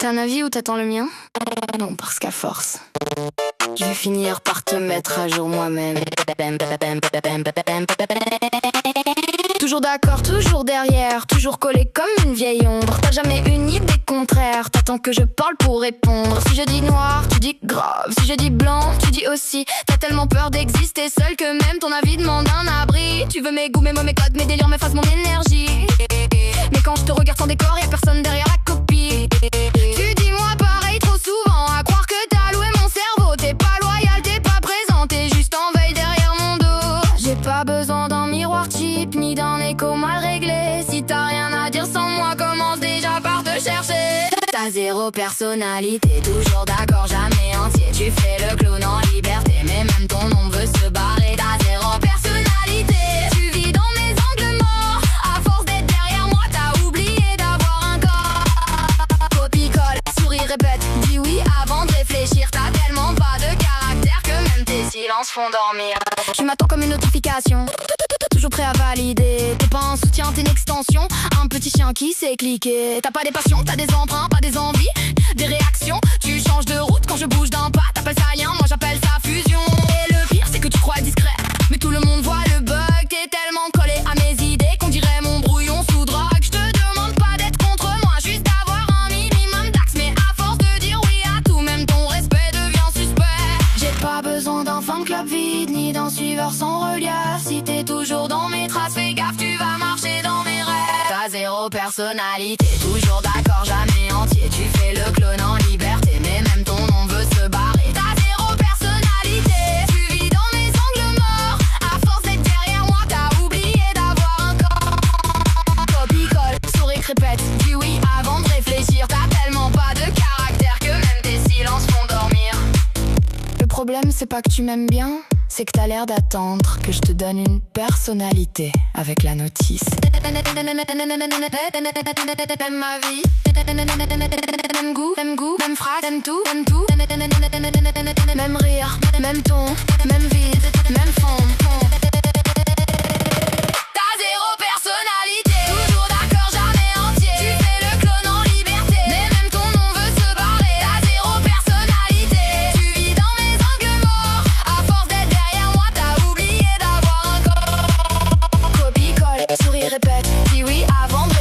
T'as un avis ou t'attends le mien? Non, parce qu'à force, je vais finir par te mettre à jour moi-même. Toujours d'accord, toujours derrière, toujours collé comme une vieille ombre. T'as jamais une idée contraire, t'attends que je parle pour répondre. Si je dis noir, tu dis grave. Si je dis blanc, tu dis aussi. T'as tellement peur d'exister seul que même ton avis demande un abri. Tu veux mes goûts, mes mots, mes codes, mes délires, mes phases, mon énergie. Mais quand je te regarde sans décor, y'a personne derrière la copie. Tu dis moi pareil trop souvent, à croire que t'as loué mon cerveau. T'es pas loyal, t'es pas présent, t'es juste en veille derrière mon dos. J'ai pas besoin d'un miroir cheap, ni d'un écho mal réglé. Si t'as rien à dire sans moi, commence déjà par te chercher. T'as zéro personnalité, toujours d'accord, jamais entier. Tu fais le clown en liberté, mais même ton nom veut se barrer. T'as zéro personnalité, tu vis dans mes angles morts. À force d'être derrière moi, t'as oublié d'avoir un corps. Copie-colle, souris, répète, dis oui avant de réfléchir. T'as tellement pas de caractère que même tes silences font dormir. Tu m'attends comme une notification, toujours prêt à valider. T'es pas un soutien, t'es une extension. Un petit chien qui sait cliquer. T'as pas des passions, t'as des emprunts, pas des envies, des réactions. Tu changes de route quand je bouge d'un pas. T'appelles ça rien, moi j'appelle ça fusion. Et le pire c'est que tu crois discret, mais tout le monde voit le bug. T'es tellement collé à mes idées qu'on dirait mon brouillon sous drogue. Je te demande pas d'être contre moi, juste d'avoir un minimum d'axe. Mais à force de dire oui à tout, même ton respect devient suspect. J'ai pas besoin d'un fan club vide, ni d'un suiveur sans relief. Si t'es toujours dans mes traces, fais gaffe, tu vas marcher dans mes rêves. T'as zéro personnalité, toujours d'accord, jamais entier. Tu fais le clown en liberté, mais même ton nom veut se barrer. T'as zéro personnalité, tu vis dans mes angles morts. À force d'être derrière moi, t'as oublié d'avoir un corps. Copie-colle, souris, répète, dis oui avant de réfléchir. T'as tellement pas de caractère que même tes silences font dormir. Le problème c'est pas que tu m'aimes bien, c'est que t'as l'air d'attendre que je te donne une personnalité avec la notice. T'aimes ma vie, t'aimes goût, même phrase, t'aimes tout, même rire, même ton, même vide, même fond. T'as zéro personnalité, toujours d'accord, jamais entier. Tu fais le clown en liberté, mais même ton nom veut se barrer. T'as zéro personnalité, tu vis dans mes angles morts. À force d'être derrière moi, t'as oublié d'avoir un corps. Copie-colle, souris, répète, dis oui avant de